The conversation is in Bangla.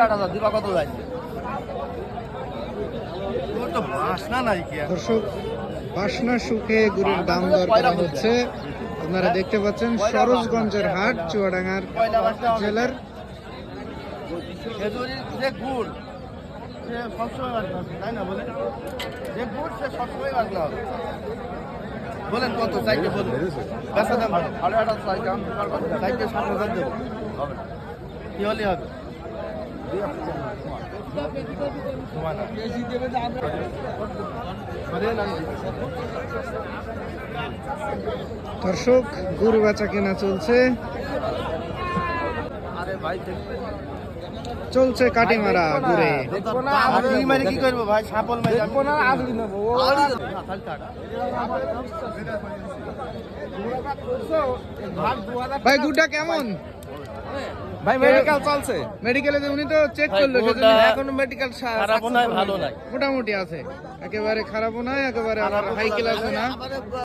8,500 দিবা কত যাচ্ছে? তোর তো বাসনা নাই কি আর? দর্শক বাসনা সুখে গরুর দাম দর করা হচ্ছে। আপনারা দেখতে পাচ্ছেন সরোজগঞ্জের হাট, চুয়াডাঙ্গার জেলার। খেজুরির যে গুড় সে সবসময় বাজনা হবে, তাই না বলেন? যে গুড় সে সবসময় বাজনা হবে। বলেন কত চাইতে বলুন, বেচা দাম 8,500 চাইতাম, চাইতে 7,000 দেবো, হবে না? কি হলে হবে? দর্শক গরু বেচা কেনা চলছে, আরে ভাই চলছে কাটি মারা ঘুরে। মানে কি করবো ভাই? সাপল মাই দেখবো না, আদুরি নেবো। ভাই গুড়টা কেমন? ভাই মেডিকেল চলছে, মেডিকেলে উনি তো চেক করলো, এখন মেডিকেল খারাপও নাই ভালো নাই, মোটামুটি আছে, একেবারে খারাপও নয়, একেবারে হাই ক্লাসও না।